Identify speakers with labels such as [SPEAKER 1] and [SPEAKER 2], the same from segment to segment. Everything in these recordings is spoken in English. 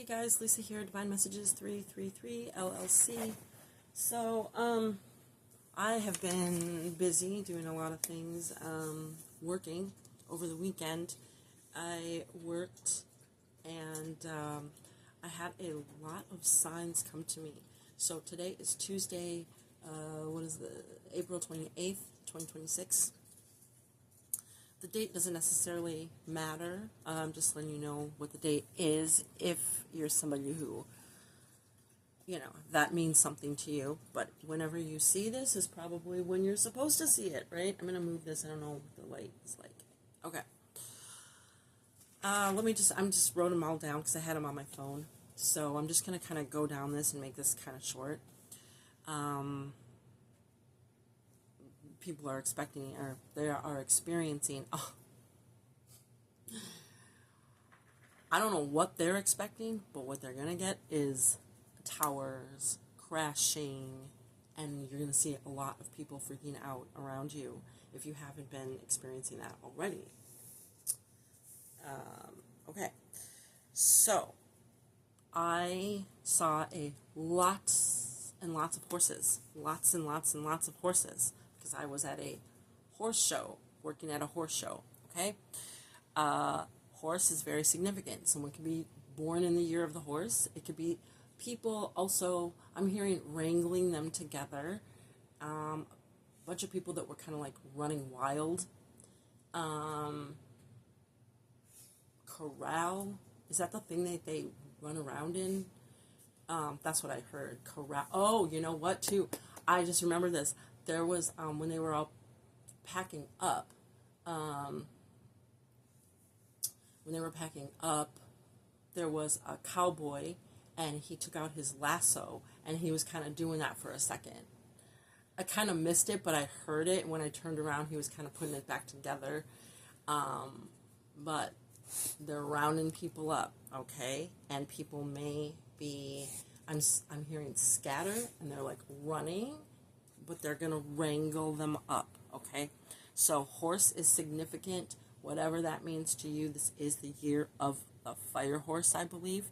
[SPEAKER 1] Hey guys, Lisa here, Divine Messages 333 LLC. So, I have been busy doing a lot of things, working over the weekend. I worked and I had a lot of signs come to me. So today is Tuesday, April 28th, 2026. The date doesn't necessarily matter. I'm just letting you know what the date is if you're somebody who, that means something to you. But whenever you see this is probably when you're supposed to see it, right? I'm going to move this. I don't know what the light is like. Okay. I'm just wrote them all down because I had them on my phone. So I'm just going to kind of go down this and make this kind of short. People are expecting, or they are experiencing, I don't know what they're expecting, but what they're going to get is towers crashing, and you're going to see a lot of people freaking out around you if you haven't been experiencing that already. Okay, so I saw lots and lots of horses, lots and lots and lots of horses, because I was at a horse show, working at a horse show, okay? Horse is very significant. Someone can be born in the year of the horse. It could be people also, I'm hearing wrangling them together. A bunch of people that were kind of like running wild. Corral, is that the thing that they run around in? That's what I heard. Corral. Oh, you know what, too? I just remember this. There was, when they were all packing up, there was a cowboy, and he took out his lasso, and he was kind of doing that for a second. I kind of missed it, but I heard it, and when I turned around, he was kind of putting it back together. But they're rounding people up, okay? And people may be, I'm hearing scatter, and they're like running, but they're going to wrangle them up, okay? So horse is significant, whatever that means to you. This is the year of the fire horse, I believe.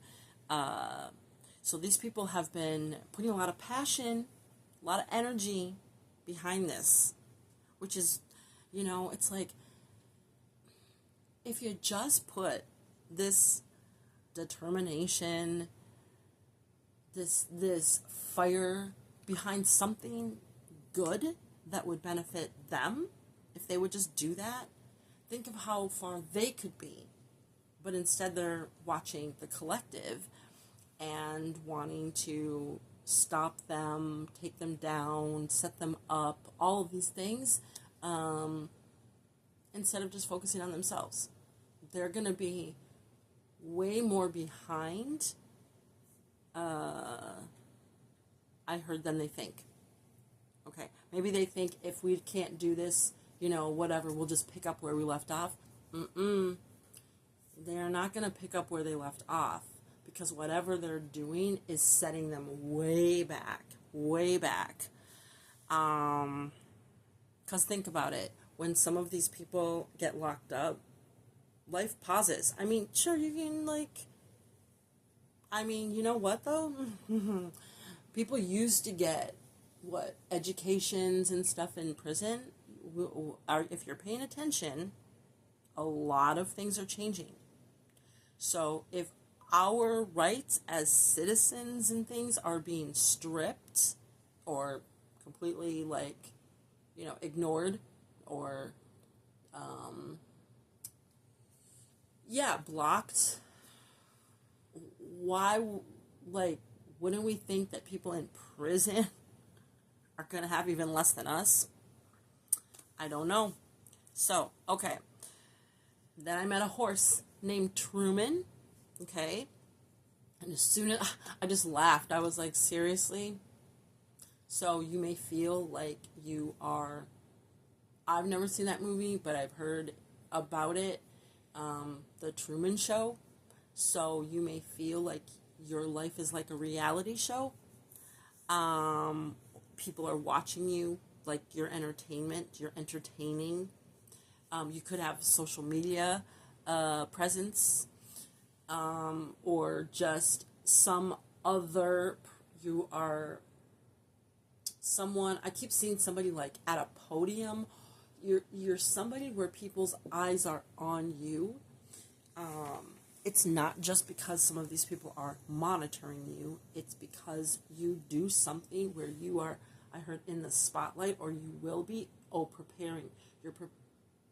[SPEAKER 1] So these people have been putting a lot of passion, a lot of energy behind this, which is, it's like, if you just put this determination, this fire behind something good that would benefit them, if they would just do that, think of how far they could be. But instead they're watching the collective and wanting to stop them, take them down, set them up, all of these things, instead of just focusing on themselves. They're going to be way more behind, I heard, than they think. Okay, maybe they think if we can't do this, whatever, we'll just pick up where we left off. They're not going to pick up where they left off, because whatever they're doing is setting them way back, way back. Because think about it. When some of these people get locked up, life pauses. I mean, sure, you can, you know what, though? People used to get, educations and stuff in prison. If you're paying attention, a lot of things are changing. So if our rights as citizens and things are being stripped or completely, ignored or, blocked, why, wouldn't we think that people in prison are going to have even less than us? I don't know. So, okay. Then I met a horse named Truman, okay? And as soon as, I just laughed. I was like, seriously? So you may feel like you are, I've never seen that movie, but I've heard about it, the Truman Show. So you may feel like your life is like a reality show. People are watching you, like your entertainment, you're entertaining. You could have social media presence. or just some other, you are someone, I keep seeing somebody like at a podium. You're somebody where people's eyes are on you. It's not just because some of these people are monitoring you. It's because you do something where you are, I heard, in the spotlight, or you will be, preparing. You're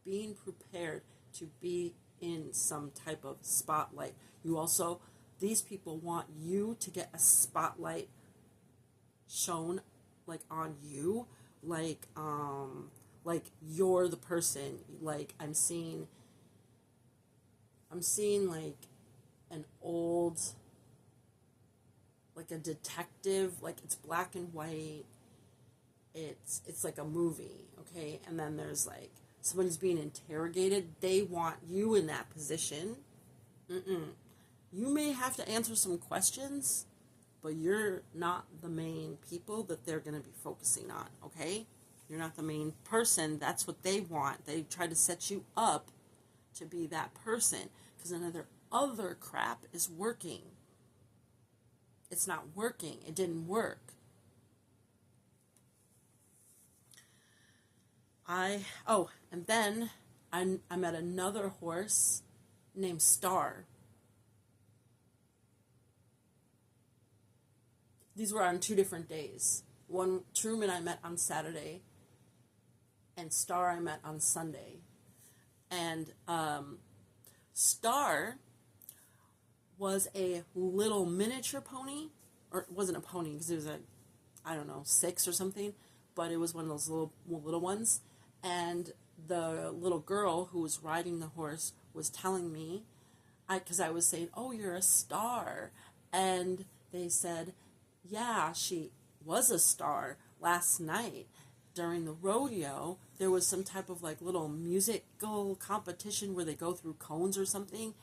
[SPEAKER 1] being prepared to be in some type of spotlight. You also, these people want you to get a spotlight shown, like on you, like you're the person. Like I'm seeing like an old, like a detective, like it's black and white. It's like a movie, okay? And then there's like somebody's being interrogated. They want you in that position. You may have to answer some questions, but you're not the main people that they're going to be focusing on, okay? You're not the main person. That's what they want. They try to set you up to be that person, because another other crap is working. It's not working. It didn't work. And then I met another horse named Star. These were on 2 different days. One, Truman, I met on Saturday, and Star I met on Sunday. And Star was a little miniature pony, or it wasn't a pony because it was a, I don't know, 6 or something, but it was one of those little ones. And the little girl who was riding the horse was telling me, because I was saying, "Oh, you're a star," and they said, "Yeah, she was a star last night during the rodeo. There was some type of like little musical competition where they go through cones or something,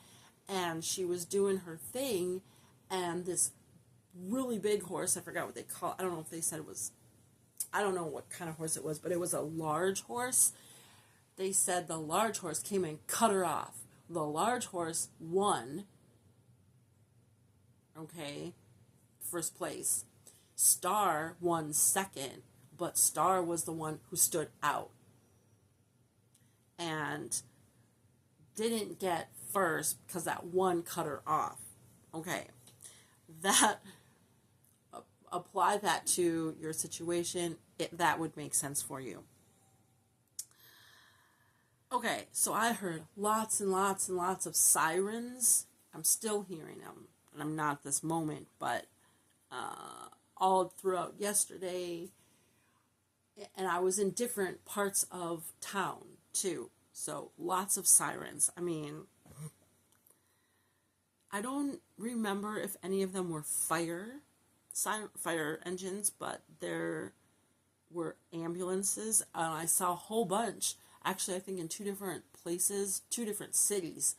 [SPEAKER 1] and she was doing her thing, and this really big horse, I forgot what they call it. I don't know if they said it was, I don't know what kind of horse it was, but it was a large horse. They said the large horse came and cut her off. The large horse won, okay, first place. Star won second, but Star was the one who stood out and didn't get first because that one cut her off. Okay, that, apply that to your situation, that would make sense for you. Okay, so I heard lots and lots and lots of sirens. I'm still hearing them, and I'm not at this moment, but all throughout yesterday, and I was in different parts of town too, so lots of sirens. I mean, I don't remember if any of them were fire engines, but there were ambulances. I saw a whole bunch, actually I think in 2 different places, 2 different cities,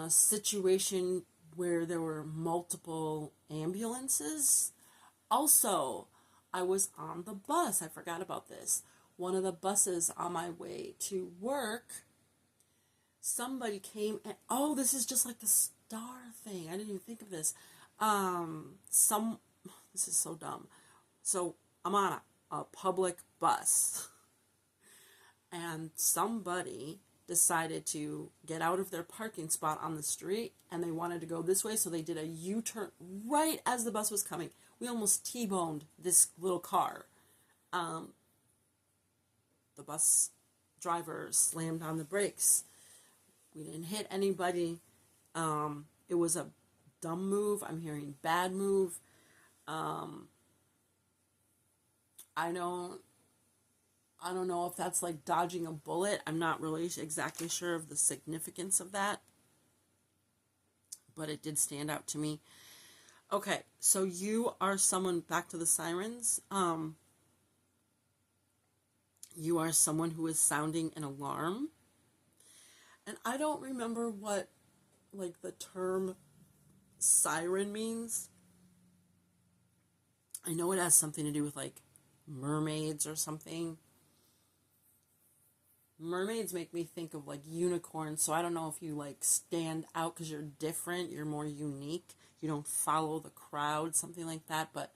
[SPEAKER 1] situation where there were multiple ambulances. Also, I was on the bus. I forgot about this. One of the buses on my way to work, somebody came and, oh, this is just like the star thing. I didn't even think of this. This is so dumb. So I'm on a public bus, and somebody decided to get out of their parking spot on the street, and they wanted to go this way, so they did a U-turn right as the bus was coming. We almost T-boned this little car. The bus driver slammed on the brakes. We didn't hit anybody. It was a dumb move. I'm hearing bad move. I don't know if that's like dodging a bullet. I'm not really exactly sure of the significance of that, but it did stand out to me. Okay, so you are someone, back to the sirens. You are someone who is sounding an alarm. And I don't remember what, like, the term siren means. I know it has something to do with, like, mermaids or something. Mermaids make me think of like unicorns, so I don't know if you like stand out because you're different, you're more unique, you don't follow the crowd, something like that. But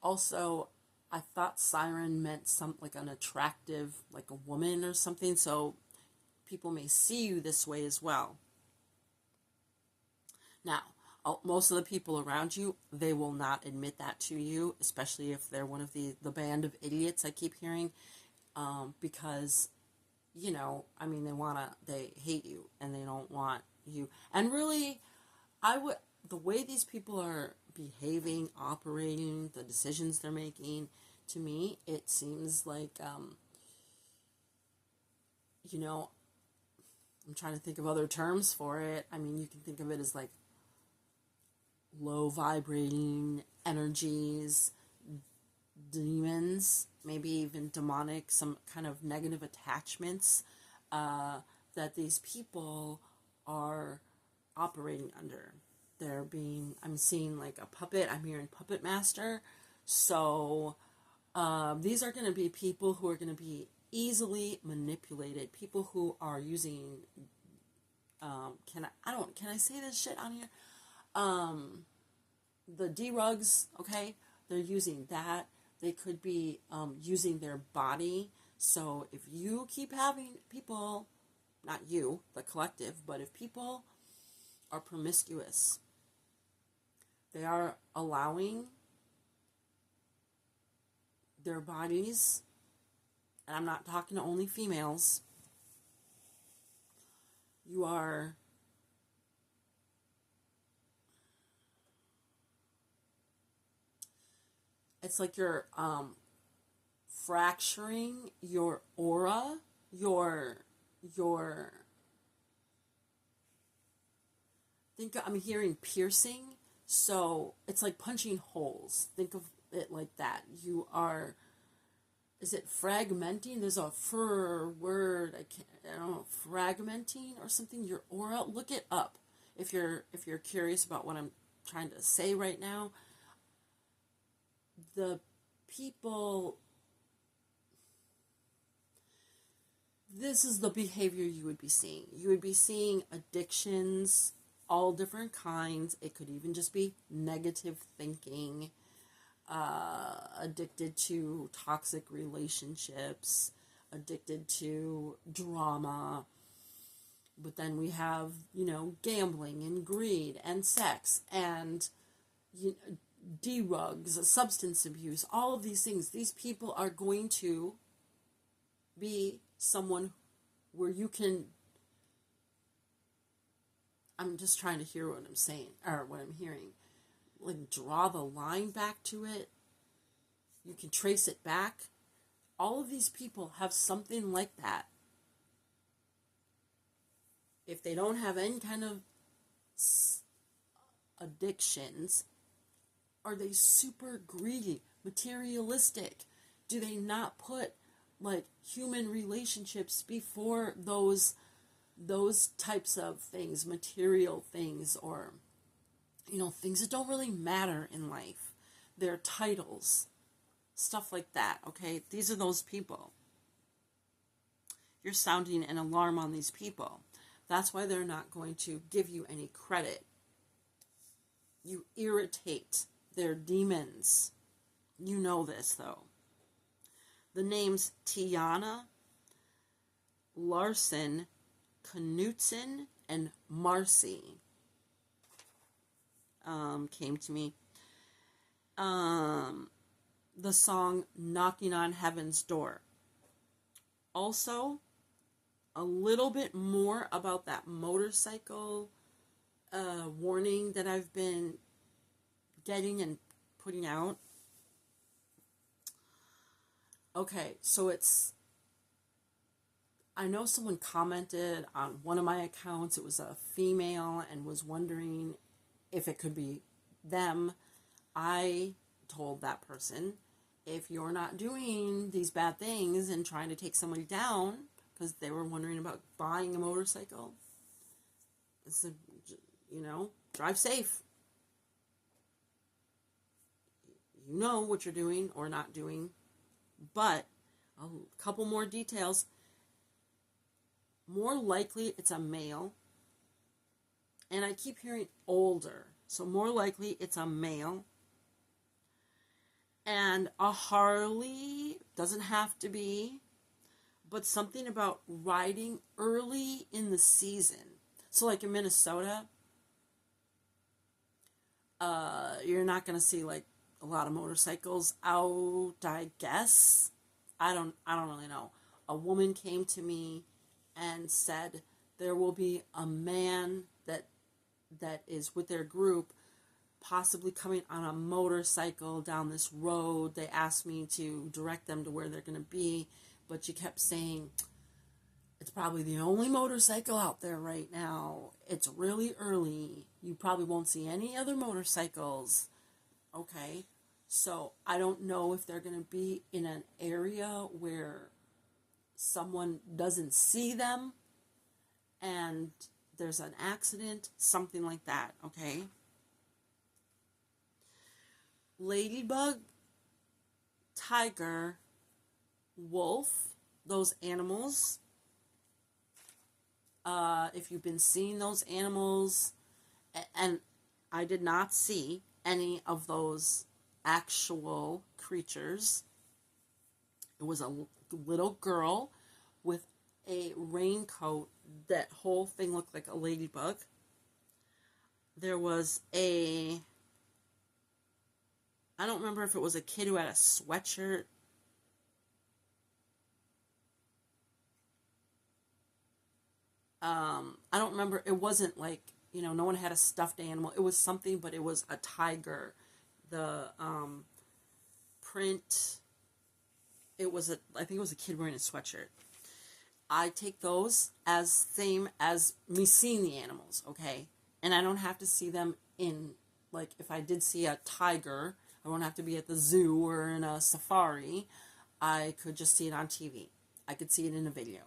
[SPEAKER 1] also, I thought siren meant some like an attractive, like a woman or something, so people may see you this way as well. Now, most of the people around you, they will not admit that to you, especially if they're one of the band of idiots I keep hearing, because I mean, they hate you and they don't want you. And really, the way these people are behaving, operating, the decisions they're making, to me, it seems like, you know, I'm trying to think of other terms for it. I mean, you can think of it as like low vibrating energies, demons, maybe even demonic, some kind of negative attachments that these people are operating under. I'm seeing like a puppet, I'm hearing puppet master. So these are going to be people who are going to be easily manipulated, people who are using, can I say this shit on here? The D-rugs, okay? They're using that. They could be using their body. So if you keep having people, not you, the collective, but if people are promiscuous, they are allowing their bodies, and I'm not talking to only females, you are it's like you're fracturing your aura, your I'm hearing piercing, so it's like punching holes. Think of it like that. You are, is it fragmenting? There's a word, I don't know, fragmenting or something, your aura. Look it up if you're curious about what I'm trying to say right now. The people, this is the behavior you would be seeing. You would be seeing addictions, all different kinds. It could even just be negative thinking, addicted to toxic relationships, addicted to drama. But then we have, gambling and greed and sex and D-rugs, substance abuse, all of these things. These people are going to be someone where you can, I'm just trying to hear what I'm saying, or what I'm hearing, like draw the line back to it. You can trace it back. All of these people have something like that. If they don't have any kind of addictions, are they super greedy, materialistic? Do they not put like human relationships before those types of things, material things, or things that don't really matter in life, their titles, stuff like that? Okay, these are those people. You're sounding an alarm on these people. That's why they're not going to give you any credit. You irritate their demons. You know this, though. The names Tiana, Larson, Knutson, and Marcy came to me. The song Knocking on Heaven's Door. Also, a little bit more about that motorcycle warning that I've been getting and putting out. Okay, so I know someone commented on one of my accounts, it was a female, and was wondering if it could be them. I told that person, if you're not doing these bad things and trying to take somebody down, because they were wondering about buying a motorcycle, it's drive safe. You know what you're doing or not doing. But a couple more details. more likely it's a male. And I keep hearing older. So more likely it's a male. And a Harley doesn't have to be, but something about riding early in the season. So like in Minnesota, you're not going to see like a lot of motorcycles out, I guess. I don't really know. A woman came to me and said there will be a man that is with their group possibly coming on a motorcycle down this road. They asked me to direct them to where they're going to be, but she kept saying it's probably the only motorcycle out there right now. It's really early. You probably won't see any other motorcycles. Okay, so I don't know if they're going to be in an area where someone doesn't see them and there's an accident, something like that, okay? Ladybug, tiger, wolf, those animals. If you've been seeing those animals, and I did not see any of those actual creatures. It was a little girl with a raincoat. That whole thing looked like a ladybug. There was I don't remember if it was a kid who had a sweatshirt. I don't remember. It wasn't like, no one had a stuffed animal. It was something, but it was a tiger. The print, I think it was a kid wearing a sweatshirt. I take those as same as me seeing the animals, okay? And I don't have to see them in, like, if I did see a tiger, I won't have to be at the zoo or in a safari. I could just see it on TV. I could see it in a video,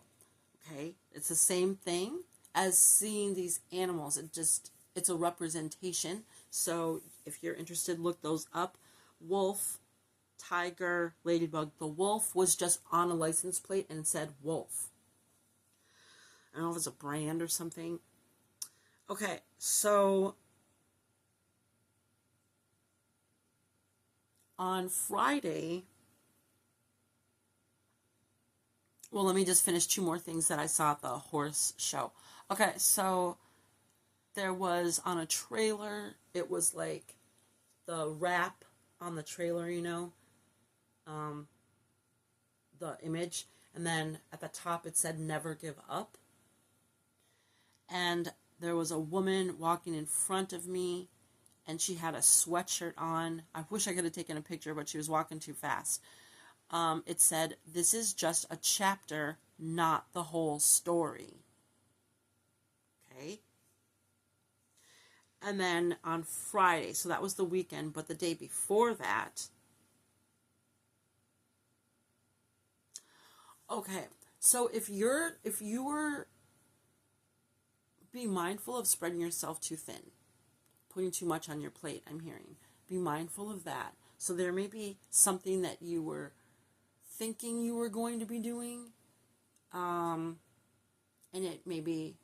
[SPEAKER 1] okay? It's the same thing as seeing these animals. It's a representation. So if you're interested, look those up. Wolf, tiger, ladybug. The wolf was just on a license plate and it said wolf. I don't know if it's a brand or something. Okay, so on Friday, well, let me just finish two more things that I saw at the horse show. Okay, so there was on a trailer, it was like the wrap on the trailer, the image, and then at the top it said never give up. And there was a woman walking in front of me, and she had a sweatshirt on. I wish I could have taken a picture, but she was walking too fast. It said, "This is just a chapter, not the whole story." Okay? And then on Friday, so that was the weekend, but the day before that, okay, so if you were, be mindful of spreading yourself too thin, putting too much on your plate, I'm hearing. Be mindful of that. So there may be something that you were thinking you were going to be doing, and it maybe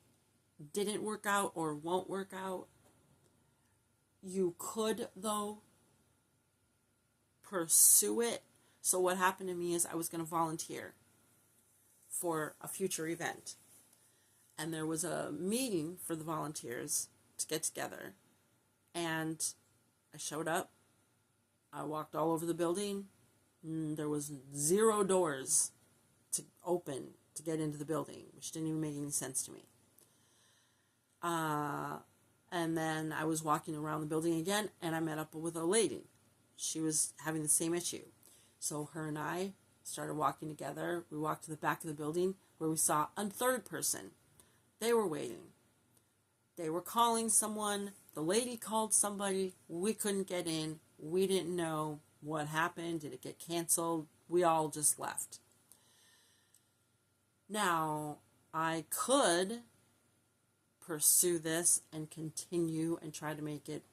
[SPEAKER 1] didn't work out or won't work out. You could, though, pursue it. So what happened to me is I was going to volunteer for a future event. And there was a meeting for the volunteers to get together. And I showed up. I walked all over the building. There was 0 doors to open to get into the building, which didn't even make any sense to me. And then I was walking around the building again, and I met up with a lady. She was having the same issue. So her and I started walking together. We walked to the back of the building where we saw a third person. They were waiting. They were calling someone. The lady called somebody. We couldn't get in. We didn't know what happened. Did it get canceled? We all just left. Now, I could pursue this and continue and try to make it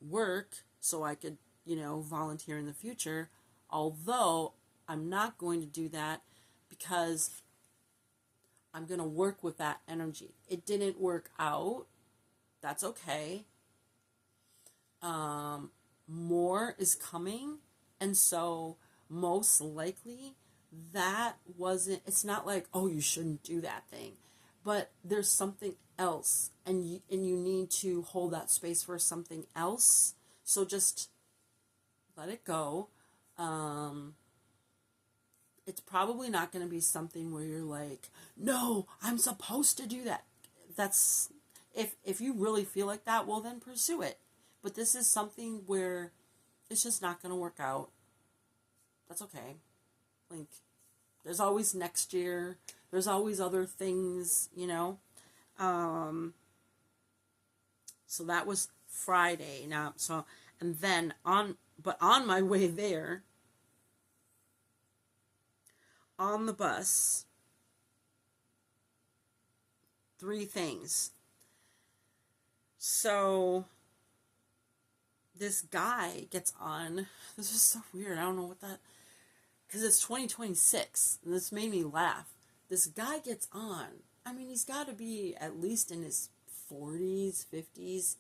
[SPEAKER 1] work so I could, volunteer in the future. Although I'm not going to do that because I'm going to work with that energy. It didn't work out. That's okay. More is coming. And so most likely that wasn't, it's not like, oh, you shouldn't do that thing, but there's something else, and you need to hold that space for something else. So just let it go. It's probably not going to be something where you're like, no, I'm supposed to do that. That's, if you really feel like that, well, then pursue it. But this is something where it's just not going to work out. That's okay. Like, there's always next year. There's always other things, you know. So that was Friday. Now, so, and then on my way there, on the bus, three things. So this guy gets on. This is so weird. I don't know what that, because it's 2026, and this made me laugh. This guy gets on. I mean, he's got to be at least in his 40s, 50s.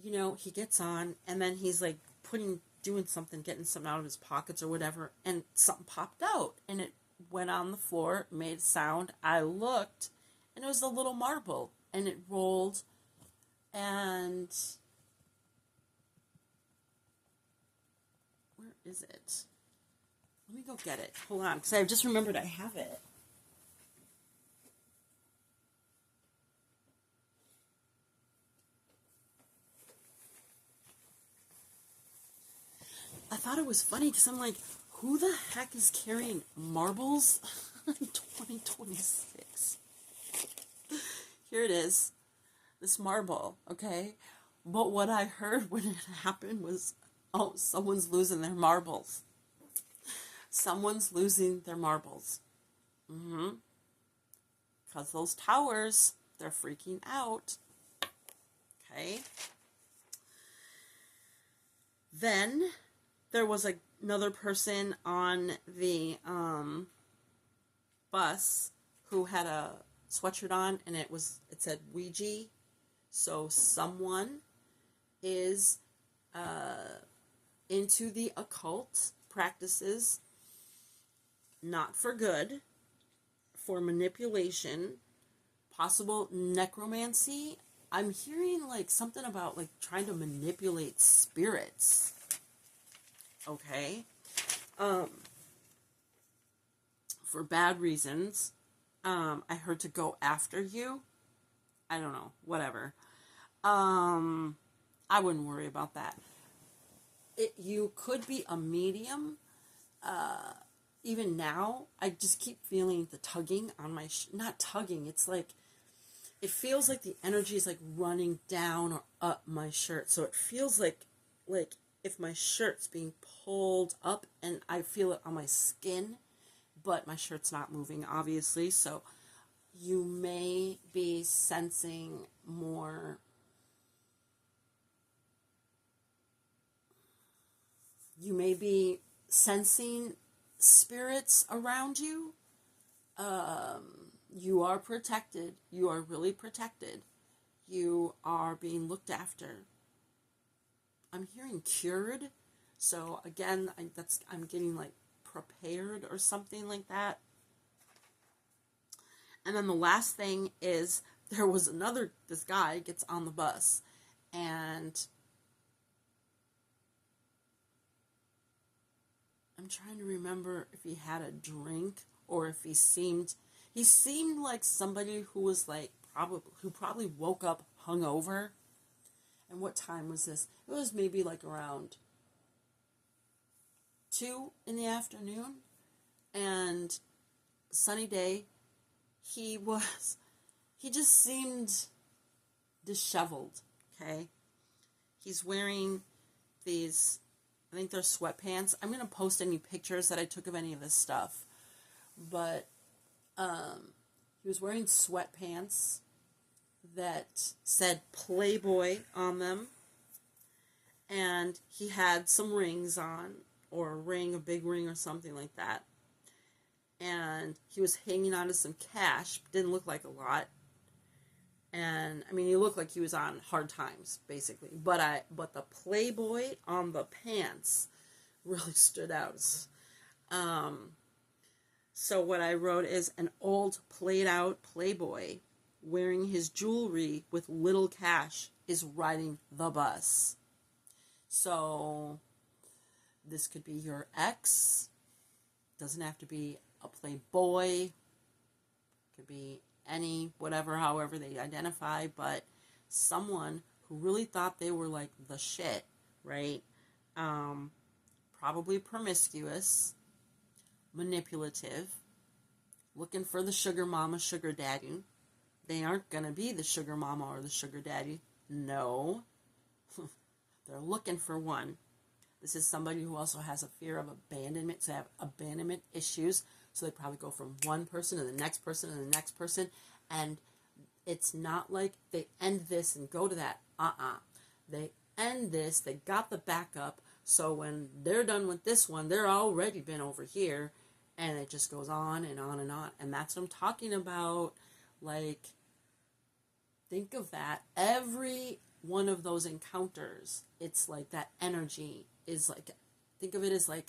[SPEAKER 1] You know, he gets on, and then he's like doing something, getting something out of his pockets or whatever, and something popped out, and it went on the floor, made sound. I looked, and it was a little marble, and it rolled, and where is it? Let me go get it. Hold on, because I just remembered I have it. I thought it was funny because I'm like, who the heck is carrying marbles in 2026? Here it is. This marble, okay? But what I heard when it happened was, oh, someone's losing their marbles. Someone's losing their marbles. Because those towers, they're freaking out. Okay? Then there was another person on the bus who had a sweatshirt on, and it said Ouija. So someone is into the occult practices, not for good, for manipulation, possible necromancy. I'm hearing like something about like trying to manipulate spirits. Okay. For bad reasons. I heard to go after you. I don't know. Whatever. I wouldn't worry about that. You could be a medium. Even now, I just keep feeling the tugging on my... not tugging, it's like... it feels like the energy is like running down or up my shirt. So it feels like if my shirt's being pulled up, and I feel it on my skin, but my shirt's not moving, obviously. So you may be sensing more... you may be sensing spirits around you. You are protected. You are really protected. You are being looked after. I'm hearing cured. So again, I'm getting like prepared or something like that. And then the last thing is there was this guy gets on the bus, and I'm trying to remember if he had a drink or if he seemed like somebody who was like who probably woke up hungover. And what time was this? It was maybe like around 2 in the afternoon, and sunny day. He just seemed disheveled. Okay, he's wearing these, I think they're sweatpants. I'm going to post any pictures that I took of any of this stuff. But he was wearing sweatpants that said Playboy on them. And he had some rings on, or a big ring or something like that. and he was hanging on to some cash. Didn't look like a lot. And I mean, he looked like he was on hard times, basically. But the Playboy on the pants really stood out. Um, so what I wrote is an old played out Playboy wearing his jewelry with little cash is riding the bus. So this could be your ex. Doesn't have to be a Playboy. Could be any, whatever, however they identify, but someone who really thought they were like the shit, right? Probably promiscuous, manipulative, looking for the sugar mama, sugar daddy. They aren't going to be the sugar mama or the sugar daddy. No. They're looking for one. This is somebody who also has a fear of abandonment, so they have abandonment issues. So they probably go from one person to the next person and the next person. And it's not like they end this and go to that. They end this, they got the backup. So when they're done with this one, they're already been over here. And it just goes on and on and on. And that's what I'm talking about. Like, think of that. Every one of those encounters, it's like that energy is like, think of it as like,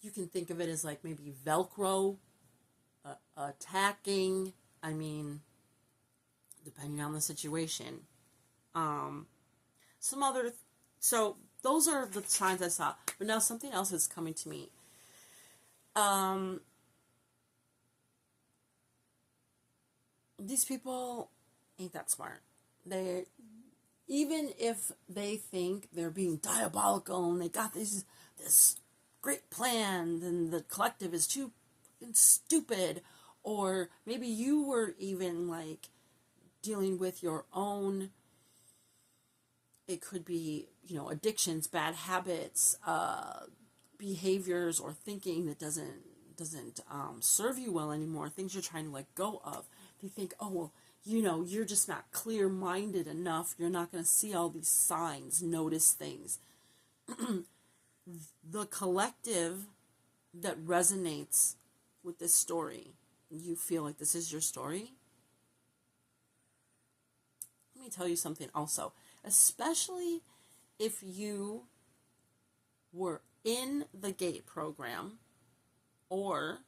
[SPEAKER 1] you can think of it as like maybe Velcro, attacking, I mean, depending on the situation. Some other, so those are the signs I saw. But now something else is coming to me. These people ain't that smart. They, even if they think they're being diabolical and they got this great plan and the collective is too fucking stupid, or maybe you were even like dealing with your own, it could be, addictions, bad habits, behaviors, or thinking that doesn't serve you well anymore, things you're trying to let go of. They think, oh, well, you're just not clear-minded enough. You're not going to see all these signs, notice things. The collective that resonates with this story, you feel like this is your story. Let me tell you something also, especially if you were in the GATE program or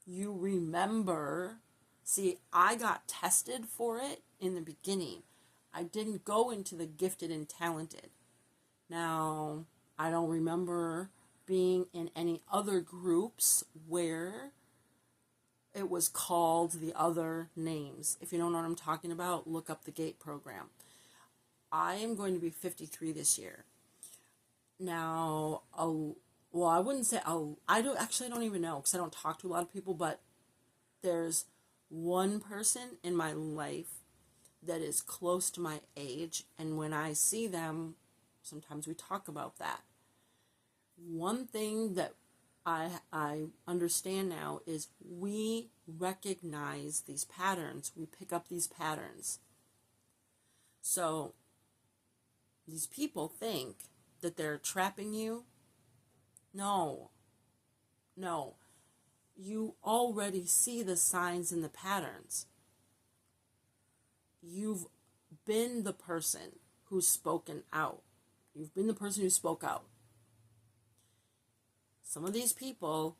[SPEAKER 1] you remember. See, I got tested for it in the beginning. I didn't go into the gifted and talented. Now, I don't remember being in any other groups where it was called the other names. If you don't know what I'm talking about, look up the GATE program. I am going to be 53 this year. Now, well, I wouldn't say, I don't even know, because I don't talk to a lot of people, but there's one person in my life that is close to my age, and when I see them, sometimes we talk about that. One thing that I understand now is we recognize these patterns. We pick up these patterns. So these people think that they're trapping you. No. You already see the signs and the patterns. You've been the person who's spoken out. You've been the person who spoke out. Some of these people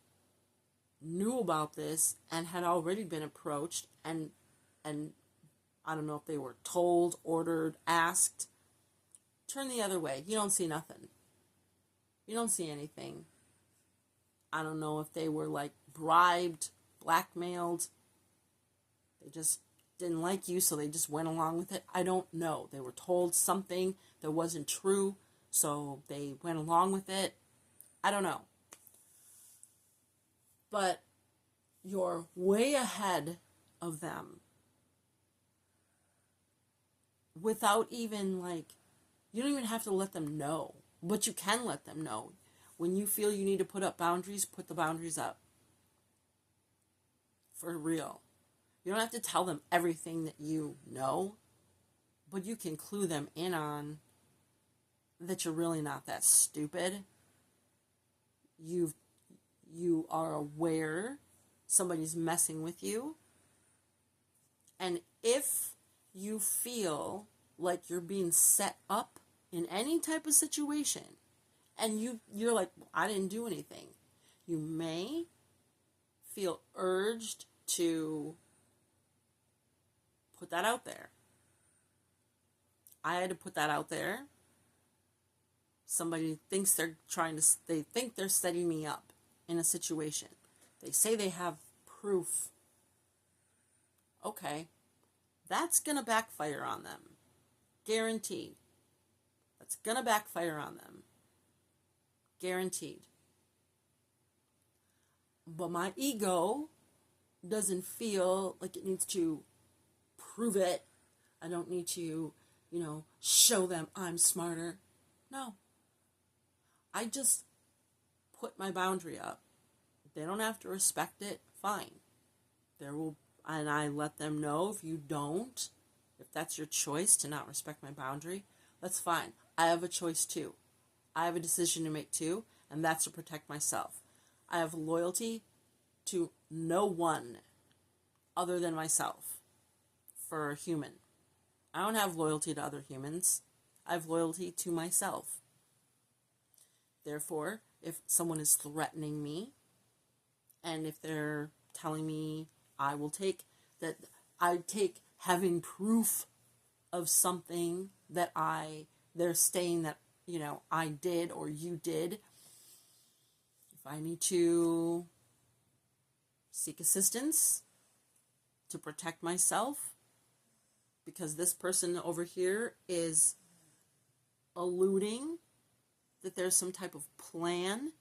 [SPEAKER 1] knew about this and had already been approached and I don't know if they were told, ordered, asked. Turn the other way. You don't see nothing. You don't see anything. I don't know if they were like bribed, blackmailed. They just didn't like you, so they just went along with it. I don't know. They were told something that wasn't true, so they went along with it. I don't know. But you're way ahead of them. Without even you don't even have to let them know, but you can let them know. When you feel you need to put up boundaries, put the boundaries up. For real. You don't have to tell them everything that you know, but you can clue them in on that you're really not that stupid. you are aware somebody's messing with you. And if you feel like you're being set up in any type of situation, and you're like, I didn't do anything, you may feel urged to put that out there. I had to put that out there. Somebody thinks they think they're setting me up in a situation. They say they have proof. Okay, that's going to backfire on them. Guaranteed. That's going to backfire on them. Guaranteed. But my ego doesn't feel like it needs to prove it. I don't need to, show them I'm smarter. No. I just put my boundary up. They don't have to respect it. Fine. And I let them know if you don't, if that's your choice to not respect my boundary, that's fine. I have a choice too. I have a decision to make too, and that's to protect myself. I have loyalty to no one other than myself for a human. I don't have loyalty to other humans. I have loyalty to myself. Therefore, if someone is threatening me, and if they're telling me I take having proof of something that they're saying that, I did or you did. If I need to seek assistance to protect myself, because this person over here is alluding that there's some type of plan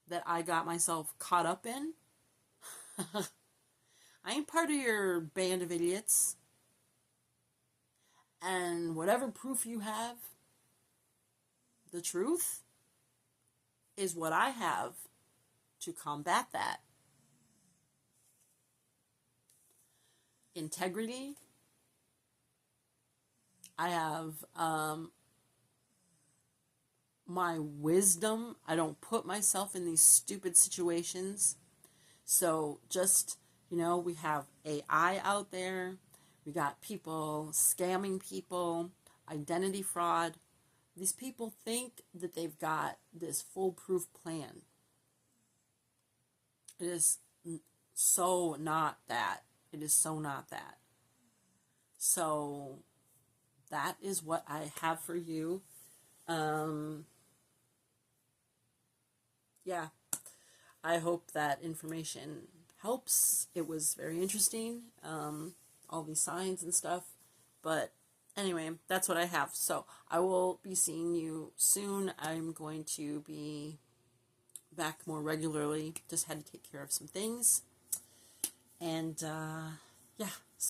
[SPEAKER 1] that I got myself caught up in. I ain't part of your band of idiots. And whatever proof you have, the truth is what I have to combat that. Integrity. I have my wisdom. I don't put myself in these stupid situations. So just, we have AI out there. We got people scamming people, identity fraud. These people think that they've got this foolproof plan. It is so not that. It is so not that. So that is what I have for you. Yeah, I hope that information helps. It was very interesting, all these signs and stuff. But anyway, that's what I have. So I will be seeing you soon. I'm going to be back more regularly. Just had to take care of some things. And yeah.